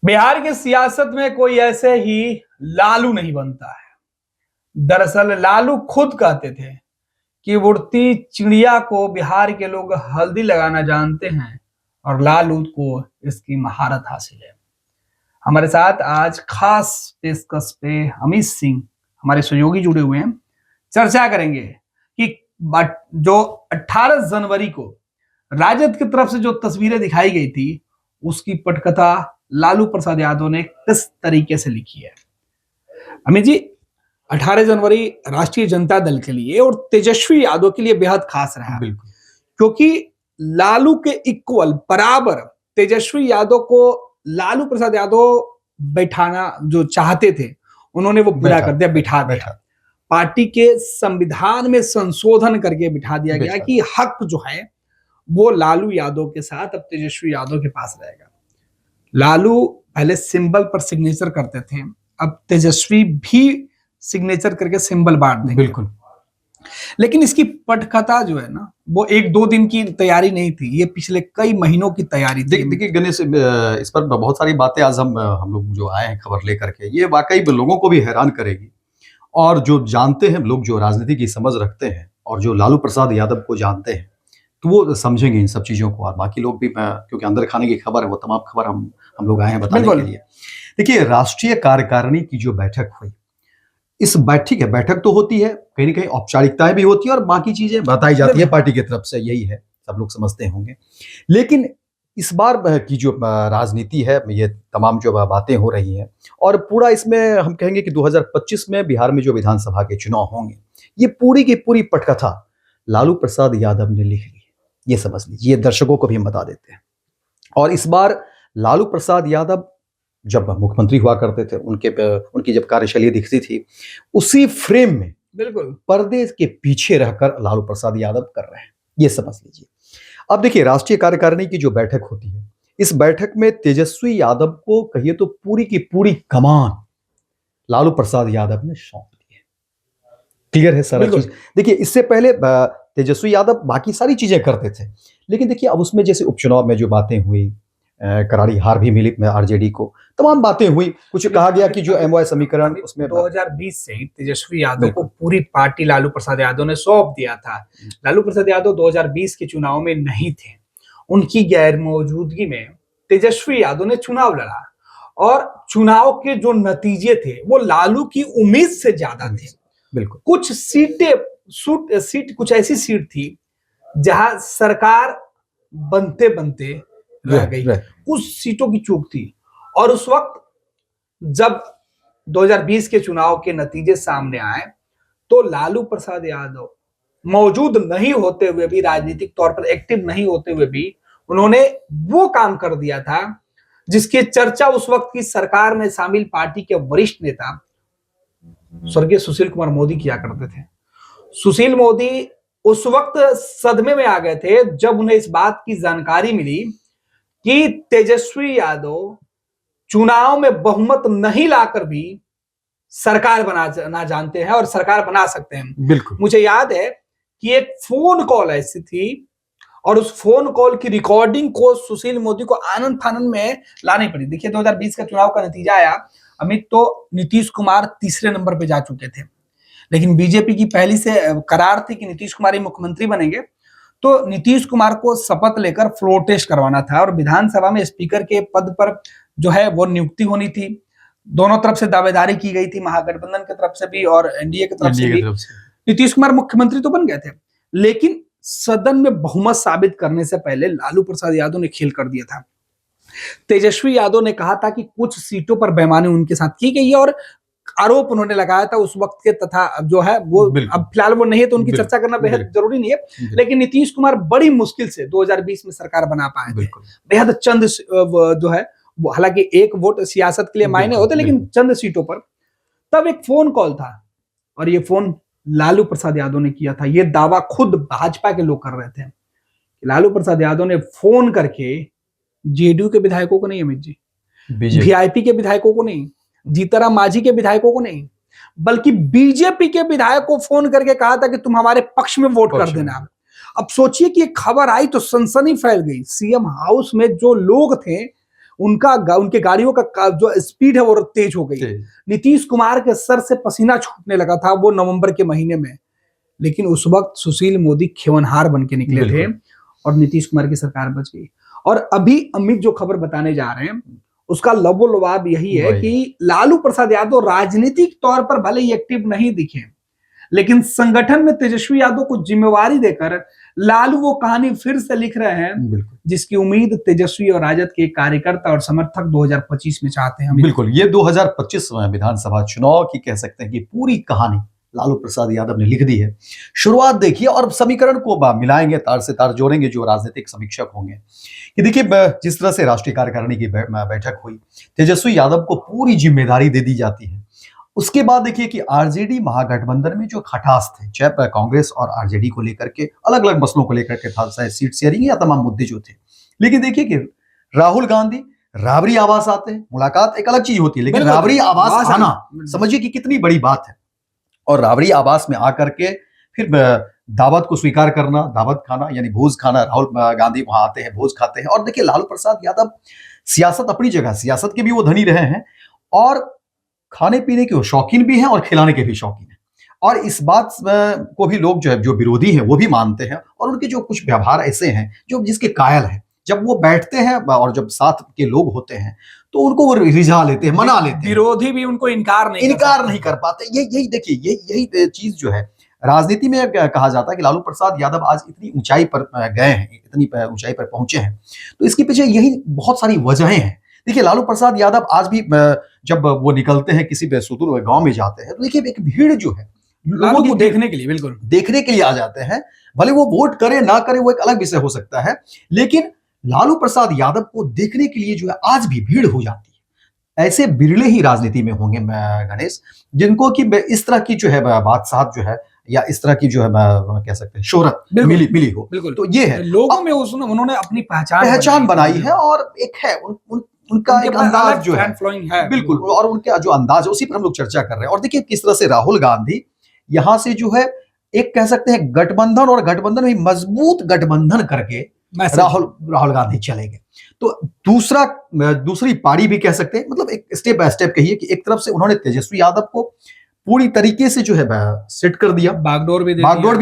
बिहार की सियासत में कोई ऐसे ही लालू नहीं बनता है। दरअसल लालू खुद कहते थे कि उड़ती चिड़िया को बिहार के लोग हल्दी लगाना जानते हैं और लालू को इसकी महारत हासिल है। हमारे साथ आज खास पेशकश पे अमित सिंह हमारे सहयोगी जुड़े हुए हैं। चर्चा करेंगे कि जो 18 जनवरी को राजद की तरफ से जो तस्वीरें दिखाई गई थी उसकी पटकथा लालू प्रसाद यादव ने किस तरीके से लिखी है। अमित जी, 18 जनवरी राष्ट्रीय जनता दल के लिए और तेजस्वी यादव के लिए बेहद खास रहा, बिल्कुल, क्योंकि लालू के इक्वल बराबर तेजस्वी यादव को लालू प्रसाद यादव बैठाना जो चाहते थे उन्होंने वो पूरा कर दिया, बिठा दिया। पार्टी के संविधान में संशोधन करके बिठा दिया गया कि हक जो है वो लालू यादव के साथ अब तेजस्वी यादव के पास रहेगा। लालू पहले सिंबल पर सिग्नेचर करते थे, अब तेजस्वी भी सिग्नेचर करके सिंबल बांट देंगे। बिल्कुल। लेकिन इसकी पटकथा जो है ना वो एक दो दिन की तैयारी नहीं थी, ये पिछले कई महीनों की तैयारी थी। देखिए गणेश, इस पर बहुत सारी बातें आज हम लोग जो आए हैं खबर लेकर के, ये वाकई लोगों को भी हैरान करेगी। और जो जानते हैं लोग, जो राजनीति की समझ रखते हैं और जो लालू प्रसाद यादव को जानते हैं, तो वो समझेंगे इन सब चीज़ों को। और बाकी लोग भी, क्योंकि अंदर खाने की खबर है, वो तमाम खबर हम लोग आए हैं बताने के लिए। देखिए, राष्ट्रीय कार्यकारिणी की जो बैठक हुई, इस बैठक तो होती है, कहीं ना कहीं औपचारिकताएं भी होती है और बाकी चीजें बताई जाती है पार्टी की तरफ से, यही है, सब लोग समझते होंगे। लेकिन इस बार की जो राजनीति है, ये तमाम जो बातें हो रही हैं, और पूरा इसमें हम कहेंगे कि 2025 में बिहार में जो विधानसभा के चुनाव होंगे, ये पूरी की पूरी पटकथा लालू प्रसाद यादव ने लिख ली है, ये समझ लीजिए। ये दर्शकों को भी हम बता देते हैं। और इस बार लालू प्रसाद यादव जब मुख्यमंत्री हुआ करते थे, उनकी जब कार्यशैली दिखती थी, उसी फ्रेम में बिल्कुल पर्दे के पीछे रहकर लालू प्रसाद यादव कर रहे हैं, ये समझ लीजिए। अब देखिए, राष्ट्रीय कार्यकारिणी की जो बैठक होती है, इस बैठक में तेजस्वी यादव को कहिए तो पूरी की पूरी कमान लालू प्रसाद यादव ने सौंप दी है। क्लियर है सारा चीज। देखिए, इससे पहले तेजस्वी यादव बाकी सारी चीजें करते थे, लेकिन देखिए अब उसमें जैसे उपचुनाव में जो बातें हुई, करारी हार भी मिली आरजेडी को, तमाम बातें हुई, कुछ कहा गया कि जो एमओए समीकरण उसमें 2020 से तेजस्वी यादव को पूरी पार्टी लालू प्रसाद यादव ने सौंप दिया था। लालू प्रसाद यादव 2020 के चुनाव में नहीं थे, उनकी गैर मौजूदगी में तेजस्वी यादव ने चुनाव लड़ा और चुनाव के जो नतीजे थे वो लालू की उम्मीद से ज्यादा थे। बिल्कुल। कुछ सीट कुछ ऐसी सीट थी जहां सरकार बनते बनते रह गई, कुछ सीटों की चूक थी। और उस वक्त जब 2020 के चुनाव के नतीजे सामने आए तो लालू प्रसाद यादव मौजूद नहीं होते हुए भी, राजनीतिक तौर पर एक्टिव नहीं होते हुए भी, उन्होंने वो काम कर दिया था जिसकी चर्चा उस वक्त की सरकार में शामिल पार्टी के वरिष्ठ नेता स्वर्गीय सुशील कुमार मोदी किया करते थे। सुशील मोदी उस वक्त सदमे में आ गए थे जब उन्हें इस बात की जानकारी मिली कि तेजस्वी यादव चुनाव में बहुमत नहीं लाकर भी सरकार बनाना जानते हैं और सरकार बना सकते हैं। बिल्कुल। मुझे याद है कि एक फोन कॉल ऐसी थी और उस फोन कॉल की रिकॉर्डिंग को सुशील मोदी को आनंद फानंद में लानी पड़ी। देखिए, 2020 का चुनाव का नतीजा आया अमित, तो नीतीश कुमार तीसरे नंबर पे जा चुके थे, लेकिन बीजेपी की पहली से करार थी कि नीतीश कुमार ही मुख्यमंत्री बनेंगे। तो नीतीश कुमार को शपथ लेकर फ्लोर टेस्ट करवाना था और विधानसभा में स्पीकर के पद पर जो है वो नियुक्ति होनी थी। दोनों तरफ से दावेदारी की गई थी, महागठबंधन की तरफ से भी और एनडीए की तरफ से भी। नीतीश कुमार मुख्यमंत्री तो बन गए थे, लेकिन सदन में बहुमत साबित करने से पहले लालू प्रसाद यादव ने खेल कर दिया था। तेजस्वी यादव ने कहा था कि कुछ सीटों पर बेईमानी उनके साथ की गई है और आरोप उन्होंने लगाया था उस वक्त के, तथा जो है वो अब फिलहाल वो नहीं है तो उनकी चर्चा करना बेहद जरूरी नहीं है। लेकिन नीतीश कुमार बड़ी मुश्किल से 2020 में सरकार बना पाए थे, बेहद चंद जो है, हालांकि एक वोट सियासत के लिए मायने होते, लेकिन चंद सीटों पर। तब एक फोन कॉल था और ये फोन लालू प्रसाद यादव ने किया था। ये दावा खुद भाजपा के लोग कर रहे थे। लालू प्रसाद यादव ने फोन करके जेडीयू के विधायकों को नहीं, अमित जी, वीआईपी के विधायकों को नहीं, जीतराम मांझी के विधायकों को नहीं, बल्कि बीजेपी के विधायक को फोन करके कहा था कि तुम हमारे पक्ष में वोट कर देना। अब सोचिए कि एक खबर आई तो सनसनी फैल गई। सीएम हाउस में जो लोग थे उनके गाड़ियों का जो स्पीड है वो तेज हो गई। नीतीश कुमार के सर से पसीना छूटने लगा था वो नवंबर के महीने में, लेकिन उस वक्त सुशील मोदी खेवनहार बन के निकले थे और नीतीश कुमार की सरकार बच गई। और अभी अमित जो खबर बताने जा रहे हैं उसका लबोलबाब यही है कि लालू प्रसाद यादव राजनीतिक तौर पर भले ही एक्टिव नहीं दिखे, लेकिन संगठन में तेजस्वी यादव को जिम्मेवारी देकर लालू वो कहानी फिर से लिख रहे हैं जिसकी उम्मीद तेजस्वी और राजद के कार्यकर्ता और समर्थक 2025 में चाहते हैं। बिल्कुल, ये 2025 विधानसभा चुनाव की कह सकते हैं कि पूरी कहानी लालू प्रसाद यादव ने लिख दी है। शुरुआत देखिए और समीकरण को मिलाएंगे, तार से तार जोड़ेंगे जो राजनीतिक समीक्षक होंगे कि देखिए जिस तरह से राष्ट्रीय कार्यकारिणी की बैठक हुई, तेजस्वी यादव को पूरी जिम्मेदारी दे दी जाती है। उसके बाद देखिए कि आरजेडी महागठबंधन में जो खटास थे, चाहे कांग्रेस और आरजेडी को लेकर के अलग अलग मसलों को लेकर के था, चाहे सीट शेयरिंग या तमाम मुद्दे जो थे, लेकिन देखिए कि राहुल गांधी राबरी आवास आते हैं, मुलाकात एक अलग चीज होती है, लेकिन राबरी आवास आना समझिए कि कितनी बड़ी बात है। और राबरी आवास में आकर के फिर दावत को स्वीकार करना, दावत खाना यानी भोज खाना, राहुल गांधी वहां आते हैं, भोज खाते हैं। और देखिए लालू प्रसाद यादव सियासत अपनी जगह, सियासत के भी वो धनी रहे हैं और खाने पीने के वो शौकीन भी हैं और खिलाने के भी शौकीन हैं। और इस बात को भी लोग जो विरोधी हैं वो भी मानते हैं और उनके जो कुछ व्यवहार ऐसे हैं जो जिसके कायल हैं। जब वो बैठते हैं और जब साथ के लोग होते हैं तो उनको वो रिझा लेते हैं, मना लेते हैं, विरोधी भी उनको इनकार नहीं कर पाते। यही देखिए यही चीज जो है राजनीति में कहा जाता है कि लालू प्रसाद यादव आज इतनी ऊंचाई पर गए हैं, इतनी ऊंचाई पर पहुंचे हैं, तो इसके पीछे यही बहुत सारी वजहें हैं। देखिए लालू प्रसाद यादव आज भी जब वो निकलते हैं किसी सुदूर गांव में जाते हैं तो देखिए एक भीड़ जो है लोगों को देखने के लिए, बिल्कुल देखने के लिए आ जाते हैं। भले वो वोट करे ना करे वो एक अलग विषय हो सकता है, लेकिन लालू प्रसाद यादव को देखने के लिए जो है आज भी भीड़ हो जाती है। ऐसे बिरले ही राजनीति में होंगे गणेश जिनको कि इस तरह की जो है बादशाहत जो है या इस तरह की जो है कह सकते हैं शोहरत मिली हो। तो ये है लोगों में उन्होंने अपनी पहचान बनाई है और एक है उनका एक अंदाज जो है बिल्कुल, और उनका जो अंदाज है उसी पर हम लोग चर्चा कर रहे हैं। और देखिए किस तरह से राहुल गांधी यहां से जो है एक कह सकते हैं गठबंधन, और गठबंधन भी मजबूत गठबंधन करके राहुल गांधी चले गए। तो दूसरी पारी भी कह सकते हैं, मतलब एक स्टेप बाय स्टेप कहिए कि एक तरफ से उन्होंने तेजस्वी यादव को पूरी तरीके से जो है सेट कर दिया, बागडोर भी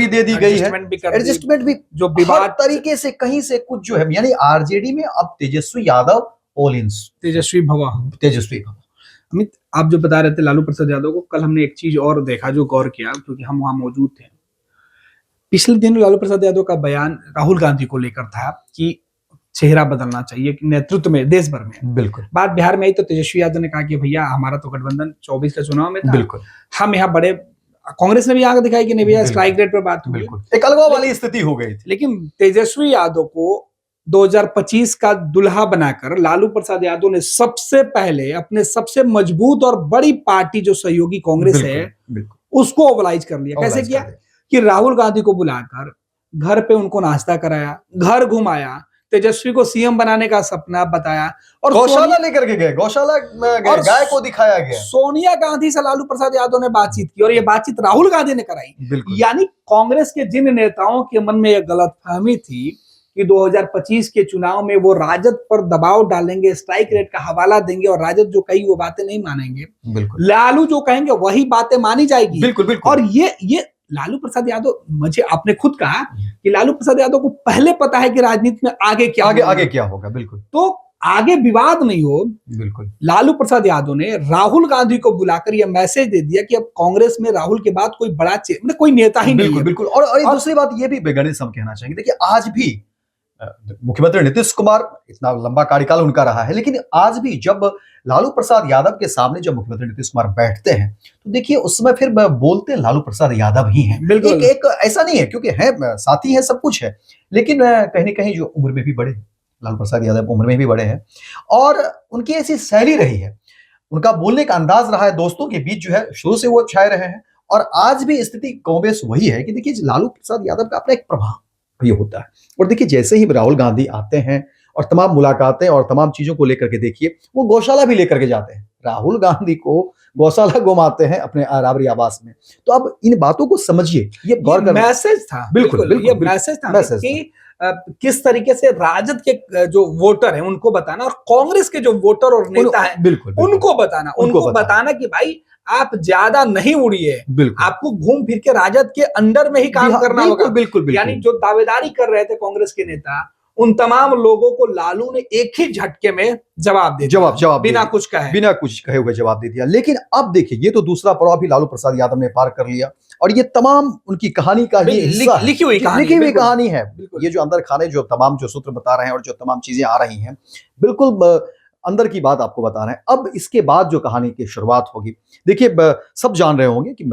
दे दी गई है, एडजस्टमेंट भी जो विवाद तरीके से कहीं से कुछ जो है, यानी आरजेडी में अब तेजस्वी यादव ऑल इन, तेजस्वी भवा। अमित, आप जो बता रहे थे लालू प्रसाद यादव को, कल हमने एक चीज और देखा जो गौर किया क्योंकि हम वहां मौजूद थे। पिछले दिन लालू प्रसाद यादव का बयान राहुल गांधी को लेकर था कि चेहरा बदलना चाहिए नेतृत्व में देश भर में। बिल्कुल बात बिहार में आई तो तेजस्वी यादव ने कहा कि भैया हमारा तो गठबंधन 24 के चुनाव में था, बिल्कुल हम यहाँ बड़े, कांग्रेस ने भी आगे दिखाई कि नहीं भैया स्ट्राइक रेट पर बात हुई, बिल्कुल एक अलग वाली स्थिति हो गई थी। लेकिन तेजस्वी यादव को 2025 का दुल्हा बनाकर लालू प्रसाद यादव ने सबसे पहले अपने सबसे मजबूत और बड़ी पार्टी जो सहयोगी कांग्रेस है उसको ओबलाइज कर लिया। कैसे किया कि राहुल गांधी को बुलाकर घर पे उनको नाश्ता कराया, घर घुमाया, तेजस्वी को सीएम बनाने का सपना बताया और गौशाला लेकर के गए, गौशाला और गाय को दिखाया गया। सोनिया गांधी से लालू प्रसाद यादव ने बातचीत की और ये बातचीत राहुल गांधी ने कराई। यानी कांग्रेस के जिन नेताओं के मन में यह गलतफहमी थी कि 2025 के चुनाव में वो राजद पर दबाव डालेंगे, स्ट्राइक रेट का हवाला देंगे और राजद जो कही वो बातें नहीं मानेंगे, लालू जो कहेंगे वही बातें मानी जाएगी। बिल्कुल। और ये लालू प्रसाद यादव, मुझे आपने खुद कहा कि लालू प्रसाद यादव को पहले पता है कि राजनीति में आगे क्या होगा। बिल्कुल, तो आगे विवाद नहीं हो। बिल्कुल लालू प्रसाद यादव ने राहुल गांधी को बुलाकर यह मैसेज दे दिया कि अब कांग्रेस में राहुल के बाद कोई बड़ा मतलब कोई नेता ही नहीं है। बिल्कुल। और दूसरी बात ये भी गणेश हम कहना चाहेंगे, देखिए आज भी मुख्यमंत्री नीतीश कुमार, इतना लंबा कार्यकाल उनका रहा है, लेकिन आज भी जब लालू प्रसाद यादव के सामने जब मुख्यमंत्री नीतीश कुमार बैठते हैं तो देखिए उस समय फिर बोलते लालू प्रसाद यादव ही हैं। एक ऐसा नहीं है क्योंकि है साथी है, सब कुछ है, लेकिन कहीं ना कहीं जो उम्र में भी बड़े, लालू प्रसाद यादव उम्र में भी बड़े हैं और उनकी ऐसी शैली रही है, उनका बोलने का अंदाज रहा है, दोस्तों के बीच जो है शुरू से वो छाए रहे हैं। और आज भी स्थिति कमोबेश वही है कि देखिए लालू प्रसाद यादव का अपना एक प्रभाव ये होता है। और देखिए जैसे ही राहुल गांधी आते हैं और तमाम मुलाकातें और तमाम चीजों को लेकर के देखिए वो गौशाला भी लेकर के जाते हैं, राहुल गांधी को गौशाला घुमाते हैं अपने राबरी आवास में। तो अब इन बातों को समझिए, ये गौर करना मैसेज था। बिल्कुल ये मैसेज था कि किस तरीके से राजद के जो वोटर हैं उनको बताना और कांग्रेस के जो वोटर और नेता हैं बिल्कुल उनको बताना कि भाई आप ज्यादा नहीं उड़िए, बिल्कुल आपको घूम फिर के राजद के अंडर में ही काम करना होगा। बिल्कुल यानी जो दावेदारी कर रहे थे कांग्रेस के नेता, उन तमाम लोगों को लालू ने एक ही झटके में जवाब दे दिया, बिना कुछ कहे हुए जवाब दे दिया। लेकिन अब देखिए, ये तो दूसरा पड़ाव भी लालू प्रसाद यादव ने पार कर लिया, और ये तमाम उनकी कहानी का ये हिस्सा है, लिखी हुई कहानी है। ये जो अंदर खाने जो तमाम जो सूत्र बता रहे हैं और जो तमाम चीजें आ रही हैं, बिल्कुल अंदर की बात आपको बता रहे हैं। अब इसके बाद जो कहानी की शुरुआत होगी, देखिए सब जान रहे होंगे कि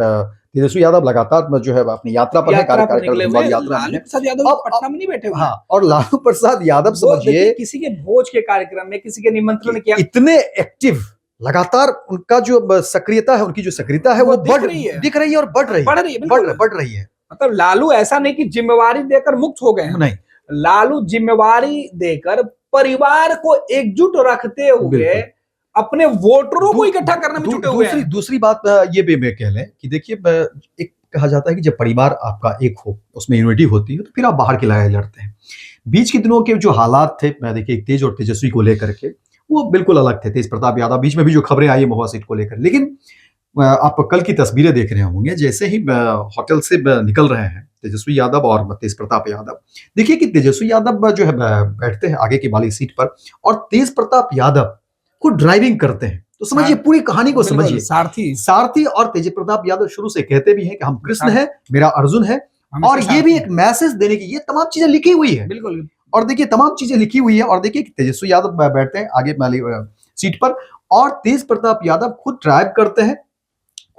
तेजस्वी यादव लगातार जो है अपनी यात्रा पर है, कार्यक्रम यात्रा में पटना में नहीं बैठे हुए। हाँ, और लालू प्रसाद यादव समझिए किसी के भोज के कार्यक्रम में, किसी के निमंत्रण किया, इतने एक्टिव, लगातार उनका जो सक्रियता है, उनकी जो सक्रियता है वो दिख रही है और बढ़ रही है। मतलब लालू ऐसा नहीं कि जिम्मेवारी देकर मुक्त हो गए हैं, नहीं, लालू जिम्मेवारी देकर परिवार को एकजुट रखते हुए अपने वोटरों को इकट्ठा करने में जुटे हुए हैं। दूसरी बात ये भी मैं कह लें कि देखिए, एक कहा जाता है कि जब परिवार आपका एक हो, उसमें यूनिटी होती है, तो फिर आप बाहर की लड़ाई लड़ते हैं। बीच के दिनों के जो हालात थे, देखिए तेज और तेजस्वी को लेकर के, वो बिल्कुल अलग थे। तेज प्रताप यादव, बीच में भी जो खबरें आई महुआ सीट को लेकर, लेकिन आप कल की तस्वीरें देख रहे होंगे, जैसे ही होटल से निकल रहे हैं तेजस्वी यादव और तेज प्रताप यादव, देखिए कि तेजस्वी यादव जो है बैठते हैं आगे की वाली सीट पर, और तेज प्रताप यादव को ड्राइविंग करते हैं। तो समझिए पूरी कहानी को समझिए। सारथी और तेज प्रताप यादव शुरू से कहते भी हैं कि हम कृष्ण हैं, मेरा अर्जुन है, और ये भी एक मैसेज देने की ये तमाम चीजें लिखी हुई है। बिल्कुल, और देखिए तमाम चीजें लिखी हुई है। और देखिए तेजस्वी यादव बैठते हैं आगे वाली सीट पर, और तेज प्रताप यादव खुद ड्राइव करते हैं,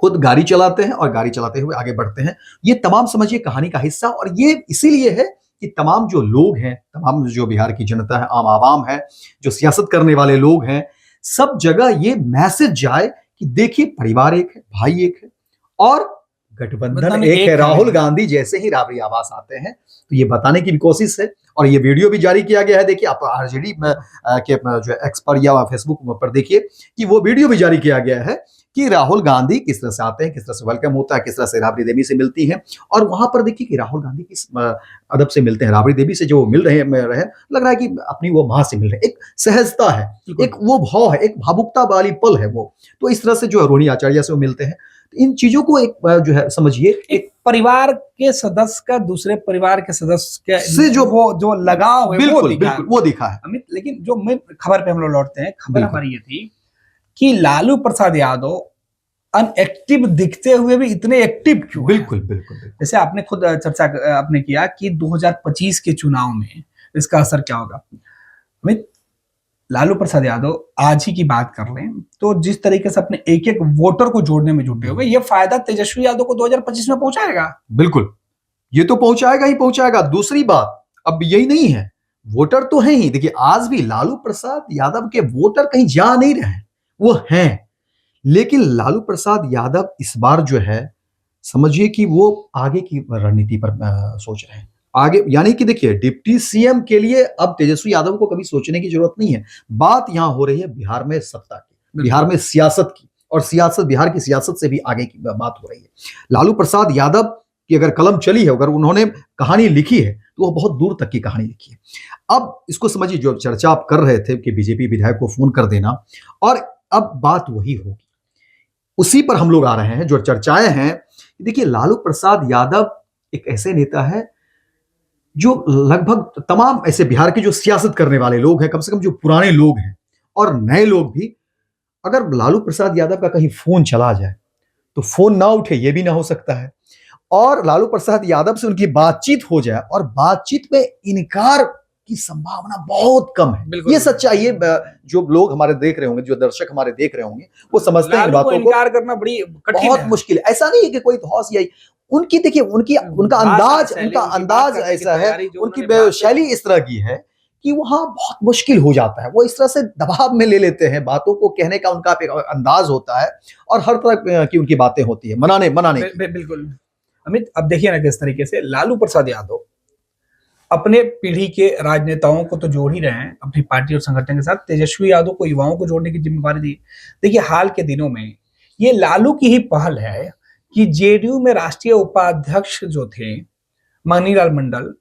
खुद गाड़ी चलाते हैं, और गाड़ी चलाते हुए आगे बढ़ते हैं। ये तमाम समझिए कहानी का हिस्सा। और ये इसीलिए है कि तमाम जो लोग हैं, तमाम जो बिहार की जनता है, आम आवाम है, जो सियासत करने वाले लोग हैं, सब जगह ये मैसेज जाए कि देखिए परिवार एक है, भाई एक है, और गठबंधन एक है। राहुल गांधी जैसे ही राबड़ी आवास आते हैं तो ये बताने की भी कोशिश है। और ये वीडियो भी जारी किया गया है। देखिए आप आरजेडी के जो एक्स पर या फेसबुक पर देखिए कि वो वीडियो भी जारी किया गया है कि राहुल गांधी किस तरह से आते हैं, किस तरह से वेलकम होता है, किस तरह से राबड़ी देवी से मिलती हैं। और वहां पर देखिए कि राहुल गांधी किस अदब से मिलते हैं, राबड़ी देवी से जो मिल रहे हैं, लग रहा है कि अपनी वो माँ से मिल रहे हैं। एक सहजता है, एक वो भाव है, एक भावुकता वाली पल है वो। तो इस तरह से जो है रोहिणी आचार्य से वो मिलते हैं। इन चीजों को एक जो है समझिए, एक परिवार के सदस्य का दूसरे परिवार के सदस्य के से जो लगाव है, बिल्कुल वो दिखा है अमित। लेकिन जो मैं खबर पे हम लोग लौटते हैं, खबर हमारी ये थी कि लालू प्रसाद यादव अनएक्टिव दिखते हुए भी इतने एक्टिव क्यों? बिल्कुल। जैसे आपने खुद चर्चा आपने किया कि 2025 के चुनाव में इसका असर क्या होगा। अमित, लालू प्रसाद यादव आज ही की बात कर लें तो जिस तरीके से अपने एक एक वोटर को जोड़ने में जुटे हुए, ये फायदा तेजस्वी यादव को 2025 में पहुंचाएगा। बिल्कुल, ये तो पहुंचाएगा ही पहुंचाएगा। दूसरी बात, अब यही नहीं है, वोटर तो है ही। देखिए आज भी लालू प्रसाद यादव के वोटर कहीं जा नहीं रहे, वो हैं। लेकिन लालू प्रसाद यादव इस बार जो है समझिए कि वो आगे की रणनीति पर सोच रहे हैं। आगे यानी कि देखिए डिप्टी सीएम के लिए अब तेजस्वी यादव को कभी सोचने की जरूरत नहीं है। बात यहां हो रही है बिहार में सत्ता की, बिहार में सियासत की, और सियासत बिहार की सियासत से भी आगे की बात हो रही है। लालू प्रसाद यादव की अगर कलम चली है, अगर उन्होंने कहानी लिखी है, तो वो बहुत दूर तक की कहानी लिखी है। अब इसको समझिए, जो चर्चा आप कर रहे थे कि बीजेपी विधायक को फोन कर देना, और अब बात वही होगी, उसी पर हम लोग आ रहे हैं। जो चर्चाएं हैं, देखिए लालू प्रसाद यादव एक ऐसे नेता है जो लगभग तमाम ऐसे बिहार के जो सियासत करने वाले लोग हैं, कम से कम जो पुराने लोग हैं और नए लोग भी, अगर लालू प्रसाद यादव का कहीं फोन चला जाए तो फोन ना उठे, ये भी ना हो सकता है। और लालू प्रसाद यादव से उनकी बातचीत हो जाए और बातचीत में इनकार की संभावना बहुत कम है। ये सच्चाई है। जो लोग हमारे देख रहे होंगे, जो दर्शक हमारे देख रहे होंगे, वो समझते हैं इन बातों को। इनकार करना बहुत मुश्किल है। ऐसा नहीं है कि कोई हौस यही, उनकी देखिए उनका अंदाज ऐसा है, उनकी शैली इस तरह की है कि वहां बहुत मुश्किल हो जाता है। वो इस तरह से दबाव में ले लेते हैं, बातों को कहने का उनका अंदाज होता है, और हर तरह की उनकी बातें होती है मनाने बिल्कुल। अमित, अब देखिए ना किस तरीके से लालू प्रसाद यादव अपने पीढ़ी के राजनेताओं को तो जोड़ ही रहे हैं अपनी पार्टी और संगठन के साथ, तेजस्वी यादव को युवाओं को जोड़ने की जिम्मेदारी दी। देखिए हाल के दिनों में ये लालू की ही पहल है कि जेडीयू में राष्ट्रीय उपाध्यक्ष जो थे मनीलाल मंडल,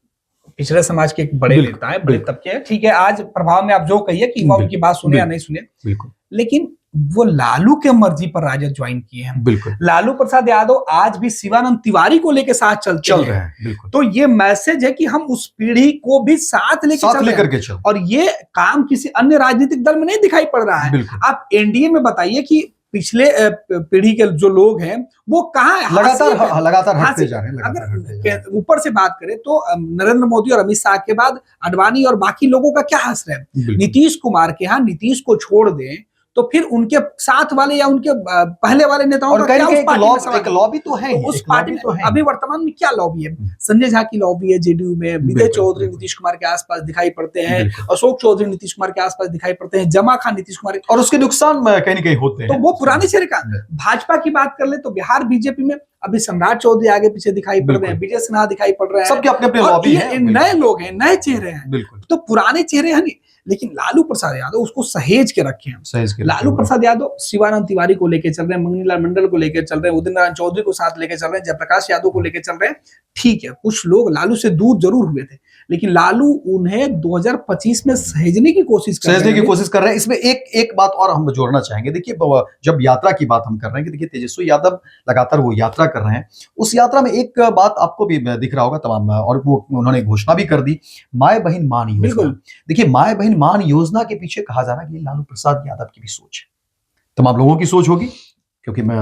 पिछड़े समाज के एक बड़े बिल्कुल, नेता है, बड़े बिल्कुल। तबके हैं, ठीक है, आज प्रभाव में आप जो कहिए कि युवा उनकी बात सुने या नहीं सुने, बिल्कुल, लेकिन वो लालू के मर्जी पर राजद ज्वाइन किए हैं। बिल्कुल। लालू प्रसाद यादव आज भी शिवानंद तिवारी को लेके साथ चलते चल हैं। रहे हैं, बिल्कुल। तो ये मैसेज है कि हम उस पीढ़ी को भी साथ लेके साथ चल रहे लेकर हैं। के चल। और ये काम किसी अन्य राजनीतिक दल में नहीं दिखाई पड़ रहा है। बिल्कुल। आप एनडीए में बताइए कि पिछले पीढ़ी के जो लोग हैं वो कहाँ है? हाशिए पे हैं। लगातार हटते हाशिए- जा रहे हैं, लगातार हटते जा रहे हैं। अगर ऊपर से बात करें तो नरेंद्र मोदी और अमित शाह के बाद अडवाणी और बाकी लोगों का क्या असर है? बिल्कुल। नीतीश कुमार के यहाँ नीतीश को छोड़ दें तो फिर उनके साथ वाले या उनके पहले वाले नेताओं और का कहीं क्या ना उस कहीं पार्टी में सवाल एक है? लॉबी तो है तो ही, उस एक पार्टी लॉबी में तो है ही। अभी वर्तमान में क्या लॉबी है? संजय झा की लॉबी है जेडीयू में, विजय बिल्कुल, चौधरी बिल्कुल। नीतीश कुमार के आसपास दिखाई पड़ते हैं, बिल्कुल। अशोक चौधरी नीतीश कुमार के आसपास दिखाई पड़ते हैं, जमा खान नीतीश कुमार और उसके नुकसान कहीं ना कहीं होते तो हैं। वो पुराने चेहरे का। भाजपा की बात कर ले तो बिहार बीजेपी में अभी सम्राट चौधरी आगे पीछे दिखाई पड़ रहे हैं, विजय सिन्हा दिखाई पड़ रहे हैं, सबके अपने अपने और लॉबी ये है। नए लोग हैं, नए चेहरे हैं, बिल्कुल। तो पुराने चेहरे हैं नहीं। लेकिन लालू प्रसाद यादव उसको सहेज के रखे हैं। सहेज के लालू प्रसाद यादव शिवानंद तिवारी को लेकर चल रहे हैं, मंगनी लाल मंडल को लेकर चल रहे हैं, उदित नारायण चौधरी को साथ लेकर चल रहे हैं, जयप्रकाश यादव को लेकर चल रहे हैं। ठीक है, कुछ लोग लालू से दूर जरूर हुए थे, लेकिन लालू उन्हें 2025 में सहेजने की कोशिश कर रहे हैं। इसमें एक बात और हम जोड़ना चाहेंगे। देखिए, जब यात्रा की बात हम कर रहे हैं कि देखिए तेजस्वी यादव लगातार वो यात्रा कर रहे हैं, उस यात्रा में एक बात आपको भी दिख रहा होगा तमाम, और वो उन्होंने घोषणा भी कर दी, माय बहन मान योजना। बिल्कुल। देखिए, माय बहन मान योजना के पीछे कहा जा रहा है कि लालू प्रसाद यादव की भी सोच है, तमाम लोगों की सोच होगी, क्योंकि मैं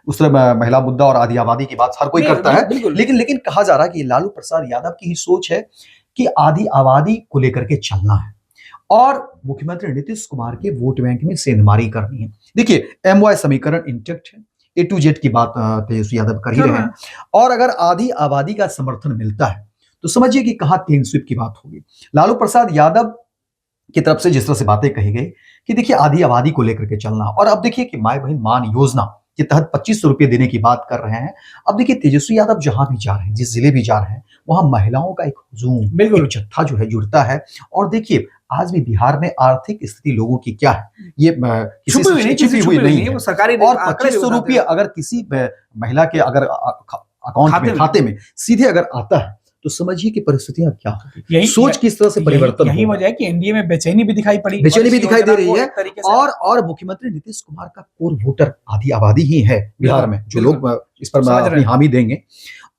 उस तरह महिला मुद्दा और आदि आबादी की बात हर कोई करता है, लेकिन कहा जा रहा है कि लालू प्रसाद यादव की ही सोच है कि आदि आबादी को लेकर के चलना है और मुख्यमंत्री नीतीश कुमार के वोट बैंक में सेंधमारी करनी है। देखिए, एमवाय समीकरण इंटेक्ट है, ए टू जेड की बात तेजस्वी यादव कर ही रहे हैं, और अगर आधी आबादी का समर्थन मिलता है तो समझिए कि कहां क्लीन स्वीप की बात होगी। लालू प्रसाद यादव की तरफ से जिस तरह से बातें कही गई कि देखिए आधी आबादी को लेकर के चलना, और अब देखिए कि माय बहन मान योजना के तहत 2500 रुपए देने की बात कर रहे हैं। अब देखिए तेजस्वी यादव जहां भी जा रहे हैं, जिस जिले भी जा रहे हैं, वहां महिलाओं का एक हुजूम, एक जत्था जो है जुड़ता है। और देखिए आज भी बिहार में आर्थिक स्थिति लोगों की क्या है, ये किसी से छिपी हुई नहीं है। और 2500 रुपये अगर किसी महिला के अगर अकाउंट में, खाते में सीधे अगर आता है तो समझिए कि परिस्थितियां क्या होगी, सोच किस तरह से परिवर्तन। यही वजह है कि एनडीए में बेचैनी भी दिखाई पड़ी, बेचैनी भी दिखाई दे रही है। और मुख्यमंत्री नीतीश कुमार का कोर वोटर आधी आबादी ही है बिहार में, जो लोग इस पर अपनी हामी देंगे।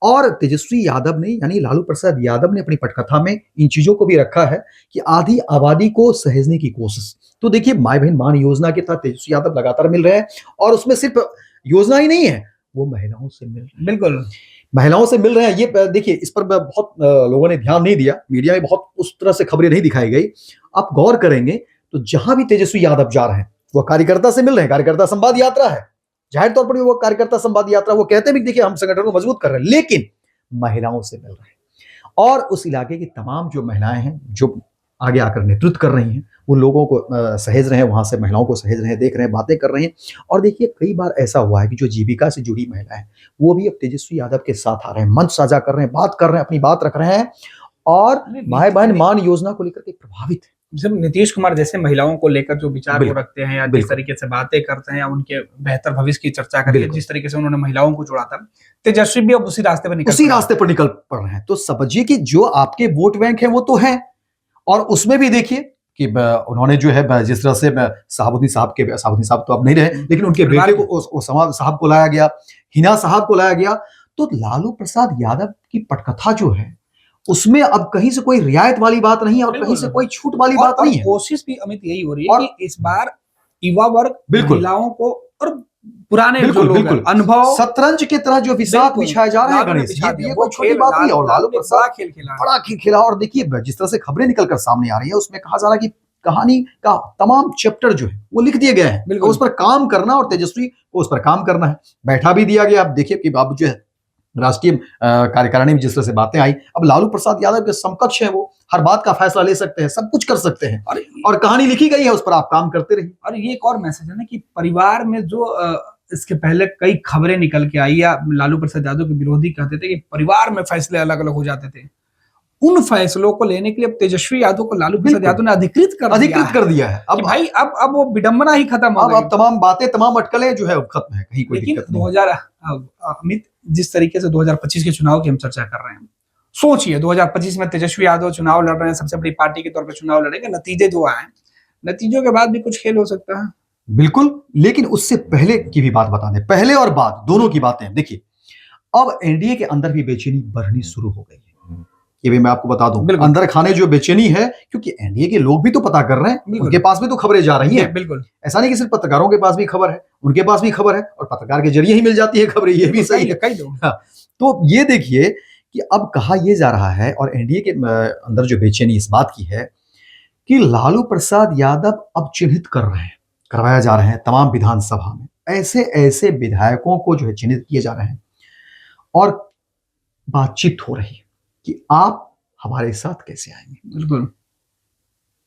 और तेजस्वी यादव ने, यानी लालू प्रसाद यादव ने अपनी पटकथा में इन चीजों को भी रखा है कि आधी आबादी को सहेजने की कोशिश। तो देखिए, माय बहन मान योजना के तहत तेजस्वी यादव लगातार मिल रहे हैं, और उसमें सिर्फ योजना ही नहीं है, वो महिलाओं से मिल रहे हैं। बिल्कुल, महिलाओं से मिल रहे हैं। ये देखिए, इस पर बहुत लोगों ने ध्यान नहीं दिया, मीडिया में बहुत उस तरह से खबरें नहीं दिखाई गई। आप गौर करेंगे तो जहां भी तेजस्वी यादव जा रहे हैं वो कार्यकर्ता से मिल रहे हैं, कार्यकर्ता संवाद यात्रा है, जाहिर तौर पर वो कार्यकर्ता संवाद यात्रा, वो कहते हैं भी देखिए हम संगठन को मजबूत कर रहे हैं, लेकिन महिलाओं से मिल रहे हैं। और उस इलाके की तमाम जो महिलाएं हैं, जो आगे आकर नेतृत्व कर रही हैं, वो लोगों को सहेज रहे हैं, वहां से महिलाओं को सहेज रहे हैं, देख रहे हैं, बातें कर रहे हैं। और देखिए, कई बार ऐसा हुआ है कि जो जीविका से जुड़ी महिलाएं वो भी अब तेजस्वी यादव के साथ आ रहे हैं, मंच साझा कर रहे हैं, बात कर रहे हैं, अपनी बात रख रहे हैं, और माय बहन मान योजना को लेकर के प्रभावित है। जब नीतीश कुमार जैसे महिलाओं को लेकर जो विचार वो रखते हैं, या जिस तरीके से बातें करते हैं, या उनके बेहतर भविष्य की चर्चा करते हैं, जिस तरीके से उन्होंने महिलाओं को जोड़ा था, तेजस्वी भी अब उसी रास्ते पर निकल पड़ रहे हैं। तो समझिए कि जो आपके वोट बैंक है वो तो है, और उसमें भी देखिए कि उन्होंने जो है जिस तरह से साहब तो अब नहीं रहे, लेकिन उनके बेटे को साहब को लाया गया, हिना साहब को लाया गया। तो लालू प्रसाद यादव की पटकथा जो है उसमें अब कहीं से कोई रियायत वाली बात नहीं है, और कहीं से कोई छूट वाली बात नहीं है। कोशिश भी अमित यही हो रही है कि इस बार युवा वर्ग, महिलाओं को और पुराने जो लोग हैं, अनुभव शतरंज की तरह जो विषाद बिछाया जा रहा है गणेश, ये कोई छोटी बात नहीं है। और लालू प्रसाद बड़ा खेल खेला। और देखिए, जिस तरह से खबरें निकलकर सामने आ रही है, उसमें कहा जा रहा है कि कहानी का तमाम चैप्टर जो है वो लिख दिए गए हैं, उस पर काम करना, और तेजस्वी को उस पर काम करना है। बैठा भी दिया गया। अब देखिए कि अब जो है राष्ट्रीय कार्यकारिणी में जिस तरह से बातें आई, अब लालू प्रसाद यादव के समकक्ष है, वो हर बात का फैसला ले सकते हैं, सब कुछ कर सकते हैं, और कहानी लिखी गई है, उस पर आप काम करते रहिए। और ये एक और मैसेज है ना कि परिवार में जो इसके पहले कई खबरें निकल के आई, या लालू प्रसाद यादव के विरोधी कहते थे कि परिवार में फैसले अलग अलग हो जाते थे, उन फैसलों को लेने के लिए अब तेजस्वी यादव को लालू प्रसाद यादव ने अधिकृत कर दिया है। अब भाई अब वो विडंबना ही खत्म हो गई। अब तमाम बातें, तमाम अटकलें जो है अब खत्म है, कहीं कोई दिक्कत नहीं। अमित, जिस तरीके से 2025 के चुनाव की हम चर्चा कर रहे हैं, सोचिए 2025 में तेजस्वी यादव चुनाव लड़ रहे हैं, सबसे बड़ी पार्टी के तौर पर चुनाव लड़ेंगे, नतीजे जो आए, नतीजों के बाद भी कुछ खेल हो सकता है। बिल्कुल, लेकिन उससे पहले की भी बात बता दें, पहले और बाद दोनों की बातें देखिए। अब एनडीए के अंदर भी बेचैनी बढ़नी शुरू हो गई है, ये भी मैं आपको बता दूं। बिल्कुल। अंदर खाने जो बेचैनी है, क्योंकि एनडीए के लोग भी तो पता कर रहे हैं, बिल्कुल। उनके पास भी तो खबरें जा रही हैं। बिल्कुल। ऐसा नहीं कि सिर्फ पत्रकारों के पास भी खबर है, उनके पास भी खबर है, और पत्रकार के जरिए ही मिल जाती है खबरें, ये भी सही है। कई दो। हाँ, तो ये देखिए कि अब कहा ये जा रहा है, और एनडीए के अंदर जो बेचैनी इस बात की है कि लालू प्रसाद यादव अब चिन्हित करवाया जा रहे हैं तमाम विधानसभा में, ऐसे ऐसे विधायकों को जो है चिन्हित किए जा रहे हैं, और बातचीत हो रही है कि आप हमारे साथ कैसे आएंगे। बिल्कुल।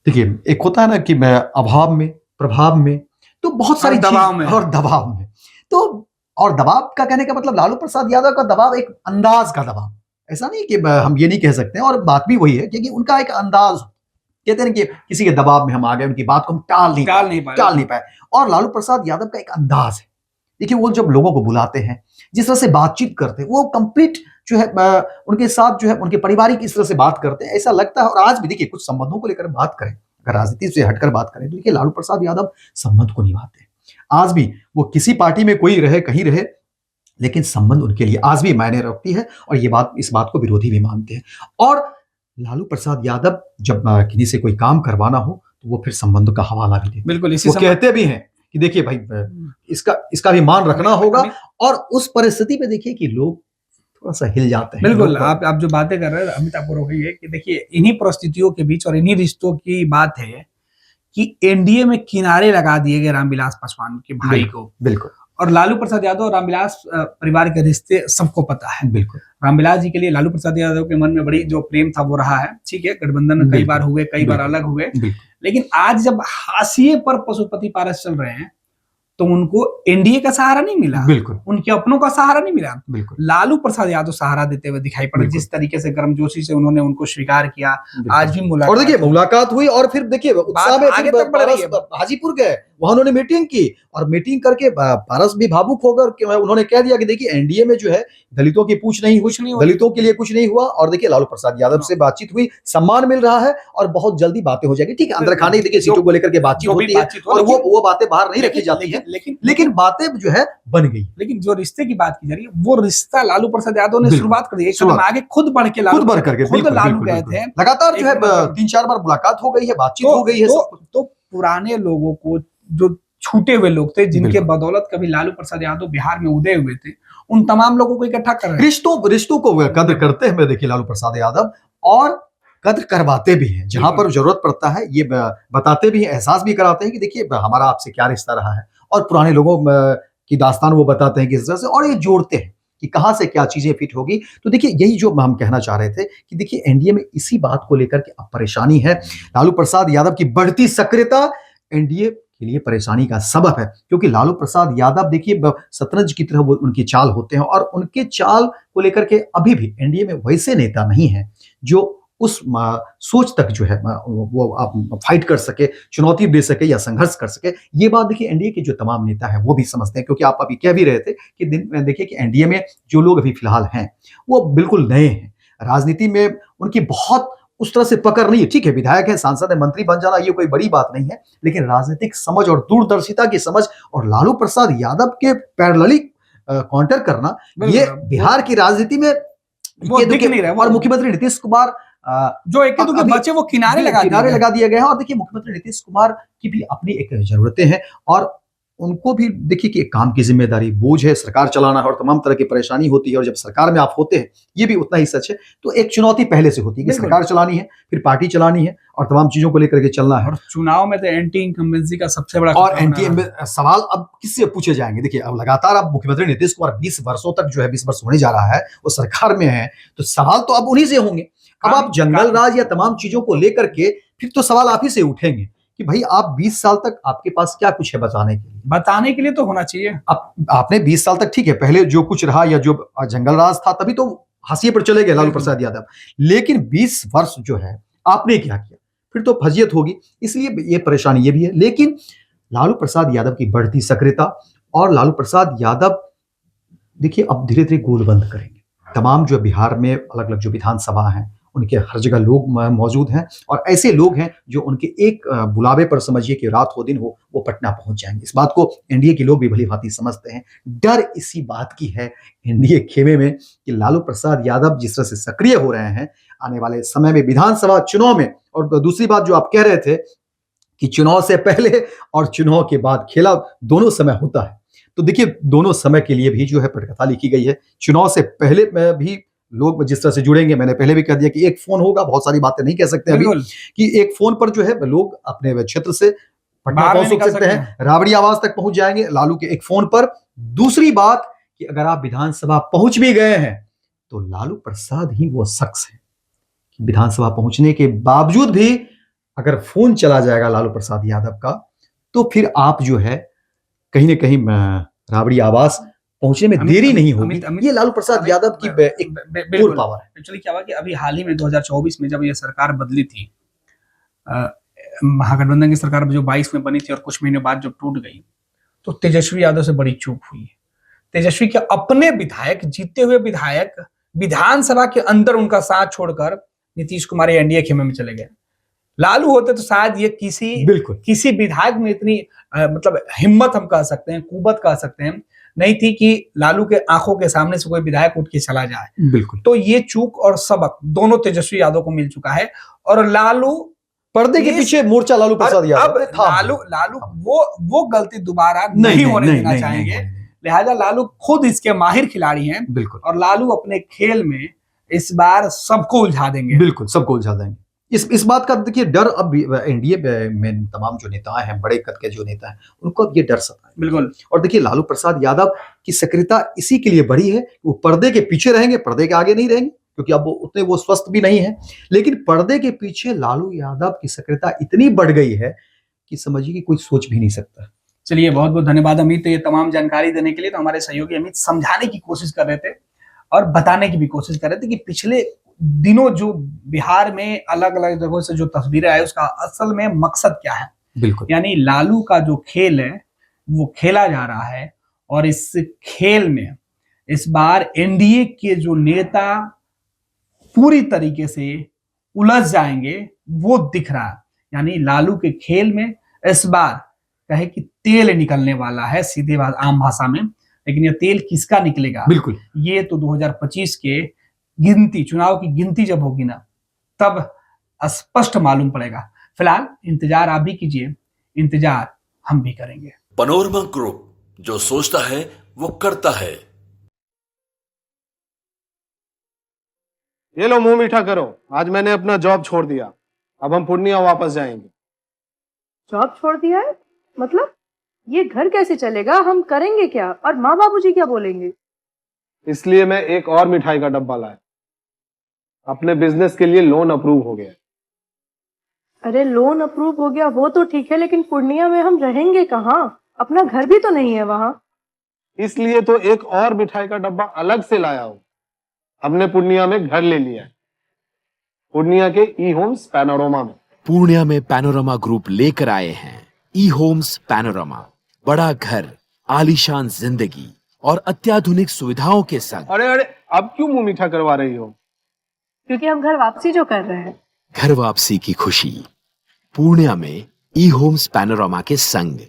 देखिए, एक होता है ना कि मैं अभाव में, प्रभाव में, तो बहुत सारी दबाव में, और दबाव में, तो और दबाव का कहने का मतलब लालू प्रसाद यादव का दबाव एक अंदाज का दबाव, ऐसा नहीं कि हम ये नहीं कह सकते हैं, और बात भी वही है क्योंकि उनका एक अंदाज, कहते हैं कि किसी के दबाव में हम आ गए, उनकी बात को हम टाल नहीं पाए, और लालू प्रसाद यादव का एक अंदाज है। देखिए, वो जब लोगों को बुलाते हैं, जिस तरह से बातचीत करते हैं, वो कंप्लीट जो है उनके साथ जो है उनके पारिवारिक इस तरह से बात करते हैं, ऐसा लगता है। और आज भी देखिए, कुछ संबंधों को लेकर बात करें, अगर राजनीति से हटकर बात करें, तो देखिए लालू प्रसाद यादव संबंध को निभाते हैं। आज भी वो किसी पार्टी में कोई रहे, कहीं रहे, लेकिन संबंध उनके लिए आज भी मायने रखती है, और इस बात को विरोधी भी मानते हैं। और लालू प्रसाद यादव जब किसी से कोई काम करवाना हो, तो वो फिर संबंध का हवाला भी देते, बिल्कुल। वो कहते भी हैं कि देखिए भाई, इसका भी मान रखना होगा, और उस परिस्थिति पे देखिए कि लोग थोड़ा सा हिल जाते हैं। बिल्कुल। आप जो बातें कर रहे हैं अमित, आपको रोकिए कि देखिए, इन्हीं परिस्थितियों के बीच और इन्हीं रिश्तों की बात है कि एनडीए में किनारे लगा दिए गए रामविलास पासवान के भाई को। बिल्कुल। और लालू प्रसाद यादव और रामविलास परिवार के रिश्ते सबको पता है। बिल्कुल। रामविलास जी के लिए लालू प्रसाद यादव के मन में बड़ी जो प्रेम था वो रहा है। ठीक है, गठबंधन कई बार हुए, कई बार अलग हुए, लेकिन आज जब हाशिए पर पशुपति पारस चल रहे हैं, तो उनको एनडीए का सहारा नहीं मिला, बिल्कुल, उनके अपनों का सहारा नहीं मिला। बिल्कुल। लालू प्रसाद यादव सहारा देते हुए दिखाई पड़े, जिस तरीके से गर्मजोशी से उन्होंने उनको स्वीकार किया। आज भी मुलाकात, और देखिए मुलाकात हुई, और फिर देखिए उत्साह में आगे तक बढ़ रही है। हाजीपुर गए, वहां उन्होंने मीटिंग की, और मीटिंग करके पारस भी भावुक होकर उन्होंने कह दिया कि देखिए एनडीए में जो है दलितों की पूछ नहीं, दलितों के लिए कुछ नहीं हुआ। और देखिए लालू प्रसाद यादव से बातचीत हुई, सम्मान मिल रहा है, और बहुत जल्दी बातें हो जाएगी। ठीक है, अंदर खाने देखिए सीटों को लेकर के बातचीत होती है, और वो बातें बाहर नहीं रखी जाती है, लेकिन बातें जो है बन गई। लेकिन जो रिश्ते की बात की जा रही है, वो रिश्ता लालू प्रसाद यादव ने शुरुआत कर दी, आगे खुद बढ़ के लालू गए थे। लगातार जो है 3-4 बार मुलाकात हो गई है, बातचीत हो गई है। तो पुराने लोगों को, जो छूटे हुए लोग थे, जिनके बदौलत कभी लालू प्रसाद यादव बिहार में उदय हुए थे, उन तमाम लोगों को इकट्ठा कर रहे हैं। रिश्तों को कद्र करते हैं देखिए लालू प्रसाद यादव, और कद्र करवाते भी हैं जहां पर जरूरत पड़ता है, ये बताते भी हैं, एहसास भी कराते हैं कि देखिए हमारा आपसे क्या रिश्ता रहा है, और पुराने लोगों की दास्तान वो बताते हैं किस तरह से, और ये जोड़ते हैं कि कहां से क्या चीजें फिट होगी। तो देखिए यही जो हम कहना चाह रहे थे कि देखिए एनडीए में इसी बात को लेकर के अब परेशानी है। लालू प्रसाद यादव की बढ़ती सक्रियता एनडीए के लिए परेशानी का सबब है, क्योंकि लालू प्रसाद यादव देखिए शतरंज की तरह वो उनकी चाल होते हैं, और उनके चाल को लेकर के अभी भी एनडीए में वैसे नेता नहीं है जो उस सोच तक जो है वो आप फाइट कर सके, चुनौती दे सके या संघर्ष कर सके। ये बात देखिए एनडीए के जो तमाम नेता है वो भी समझते हैं, क्योंकि आप अभी कह भी रहे थे कि देखिए कि एनडीए में जो लोग अभी फिलहाल हैं वो बिल्कुल नए हैं, राजनीति में उनकी बहुत उस तरह से पकड़ नहीं है। ठीक है, विधायक है, सांसद है, मंत्री बन जाना ये कोई बड़ी बात नहीं है, लेकिन राजनीतिक समझ और दूरदर्शिता की समझ और लालू प्रसाद यादव के पैरेलली काउंटर करना, ये बिहार की राजनीति में वो दिख नहीं रहा। और मुख्यमंत्री नीतीश कुमार जो एक बच्चे वो किनारे लगा दिया गया है। और देखिए मुख्यमंत्री नीतीश कुमार की भी अपनी एक जरूरतें हैं, और उनको भी देखिए कि काम की जिम्मेदारी, बोझ है, सरकार चलाना है, और तमाम तरह की परेशानी होती है। और जब सरकार में आप होते हैं, ये भी उतना ही सच है, तो एक चुनौती पहले से होती है कि सरकार चलानी है, फिर पार्टी चलानी है, और तमाम चीजों को लेकर के चलना है। और चुनाव में तो एंटी इनकम्बेंसी का सबसे बड़ा, और एंटी सवाल अब किससे पूछे जाएंगे। देखिए अब लगातार अब मुख्यमंत्री नीतीश कुमार 20 वर्षों तक जो है 20 वर्ष होने जा रहा है वो सरकार में है, तो सवाल तो अब उन्हीं से होंगे। अब आप जंगल राज या तमाम चीजों को लेकर के फिर तो सवाल आप ही से उठेंगे कि भाई आप 20 साल तक आपके पास क्या कुछ है बताने के लिए तो होना चाहिए। आपने 20 साल तक ठीक है, पहले जो कुछ रहा या जो जंगल राज था तभी तो हाशिए पर चले गए लालू प्रसाद यादव, लेकिन 20 वर्ष जो है आपने क्या किया, फिर तो फजियत होगी। इसलिए ये परेशानी ये भी है। लेकिन लालू प्रसाद यादव की बढ़ती सक्रियता, और लालू प्रसाद यादव देखिए अब धीरे धीरे गोल बंद करेंगे। तमाम जो बिहार में अलग अलग जो विधानसभा हैं उनके हर जगह लोग मौजूद हैं और ऐसे लोग हैं जो उनके एक बुलावे पर समझिए कि रात हो दिन हो वो पटना पहुंच जाएंगे। इस बात को एनडीए के लोग भी भली भांति समझते हैं। डर इसी बात की है एनडीए खेमे में कि लालू प्रसाद यादव जिस तरह से सक्रिय हो रहे हैं आने वाले समय में विधानसभा चुनाव में, और दूसरी बात जो आप कह रहे थे कि चुनाव से पहले और चुनाव के बाद खेला दोनों समय होता है, तो देखिए दोनों समय के लिए भी जो है पटकथा लिखी गई है। चुनाव से पहले भी लोग जिस तरह से जुड़ेंगे, मैंने पहले भी कह दिया कि एक फोन होगा, बहुत सारी बातें नहीं कह सकते अभी, कि एक फोन पर जो है लोग अपने क्षेत्र से पटना पहुंच सकते हैं, राबड़ी आवास तक पहुंच जाएंगे लालू के एक फोन पर। दूसरी बात कि अगर आप विधानसभा पहुंच भी गए हैं तो लालू प्रसाद ही वो शख्स है कि विधानसभा पहुंचने के बावजूद भी अगर फोन चला जाएगा लालू प्रसाद यादव का तो फिर आप जो है कहीं ना कहीं राबड़ी आवास पहुंचने में देरी नहीं होगी। ये लालू प्रसाद यादव की एक पूर्ण पावर है। एक्चुअली क्या हुआ कि अभी हाल ही में 2024 में जब ये सरकार बदली थी, महागठबंधन की सरकार जो 22 में बनी थी और कुछ महीने बाद जब टूट गई, तो तेजस्वी यादव से बड़ी चूक हुई। तेजस्वी के अपने विधायक, जीते हुए विधायक, विधानसभा के अंदर उनका साथ छोड़कर नीतीश कुमार एनडीए खेमे में चले गए। लालू होते तो शायद ये किसी विधायक में इतनी मतलब हिम्मत हम कह सकते हैं, कुवत कह सकते हैं, नहीं थी कि लालू के आंखों के सामने से कोई विधायक उठ के चला जाए। बिल्कुल। तो ये चूक और सबक दोनों तेजस्वी यादव को मिल चुका है और लालू पर्दे के पीछे मोर्चा लालू प्रसाद यादव। अब लालू वो गलती दोबारा नहीं होने देना चाहेंगे। लिहाजा लालू खुद इसके माहिर खिलाड़ी हैं। बिल्कुल। और लालू अपने खेल में इस बार सबको उलझा देंगे। बिल्कुल, सबको उलझा देंगे। इस बात का देखिए डर अब एनडीए में तमाम जो नेता हैं, बड़े कद के जो नेता हैं, उनको अब ये डर सता है। बिल्कुल। और देखिए लालू प्रसाद यादव की सक्रियता इसी के लिए बढ़ी है, वो पर्दे के पीछे रहेंगे, पर्दे के आगे नहीं रहेंगे, क्योंकि अब उतने वो स्वस्थ भी नहीं है। लेकिन पर्दे के पीछे लालू यादव की सक्रियता इतनी बढ़ गई है कि समझिए कि कोई सोच भी नहीं सकता। चलिए, बहुत बहुत धन्यवाद अमित, ये तमाम जानकारी देने के लिए। तो हमारे सहयोगी अमित समझाने की कोशिश कर रहे थे और बताने की भी कोशिश कर रहे थे कि पिछले दिनों जो बिहार में अलग अलग जगहों से जो तस्वीरें आई उसका असल में मकसद क्या है। बिल्कुल। यानी लालू का जो खेल है वो खेला जा रहा है और इस खेल में इस बार एनडीए के जो नेता पूरी तरीके से उलझ जाएंगे वो दिख रहा है। यानी लालू के खेल में इस बार कहे कि तेल निकलने वाला है, सीधे आम भाषा में। लेकिन यह तेल किसका निकलेगा, बिल्कुल, ये तो 2025 के गिनती, चुनाव की गिनती जब होगी ना तब स्पष्ट मालूम पड़ेगा। फिलहाल इंतजार आप भी कीजिए, इंतजार हम भी करेंगे। पैनोरमा ग्रुप, जो सोचता है वो करता है। ये लो, मुंह मीठा करो। आज मैंने अपना जॉब छोड़ दिया, अब हम पूर्णिया वापस जाएंगे। जॉब छोड़ दिया है? मतलब ये घर कैसे चलेगा, हम करेंगे क्या और माँ बाबूजी क्या बोलेंगे? इसलिए मैं एक और मिठाई का डब्बा लाया। अपने बिजनेस के लिए लोन अप्रूव हो गया। अरे लोन अप्रूव हो गया वो तो ठीक है, लेकिन पूर्णिया में हम रहेंगे कहाँ? अपना घर भी तो नहीं है वहां। इसलिए तो एक और मिठाई का डब्बा अलग से लाया हूं। हमने पूर्णिया में घर ले लिया है, पूर्णिया के ई होम्स पैनोरमा में। पूर्णिया में पैनोरमा ग्रुप लेकर आए हैं ई होम्स पैनोरमा। बड़ा घर, आलीशान जिंदगी और अत्याधुनिक सुविधाओं के संग। अरे अब क्यों मुंह मीठा करवा रही हो? क्योंकि हम घर वापसी जो कर रहे हैं। घर वापसी की खुशी पूर्णिया में ई होम्स पैनोरमा के संग।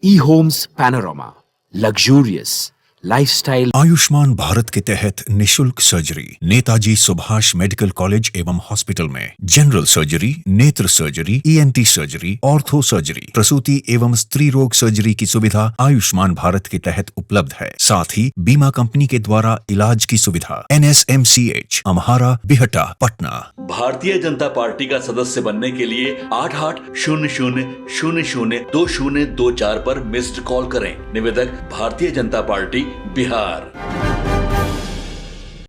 ई Homes Panorama, luxurious lifestyle. Ayushman Bharat के तहत निशुल्क surgery Netaji Subhash medical college एवं हॉस्पिटल में जनरल सर्जरी, नेत्र surgery, ENT surgery, ortho surgery, प्रसूति एवं स्त्री रोग सर्जरी की सुविधा आयुष्मान भारत के तहत उपलब्ध है। साथ ही बीमा कंपनी के द्वारा इलाज की सुविधा। NSMCH, अम्हारा, बिहटा, पटना। भारतीय जनता पार्टी का सदस्य बनने के लिए 8800002024 पर मिस्ड कॉल करें। निवेदक भारतीय जनता पार्टी बिहार।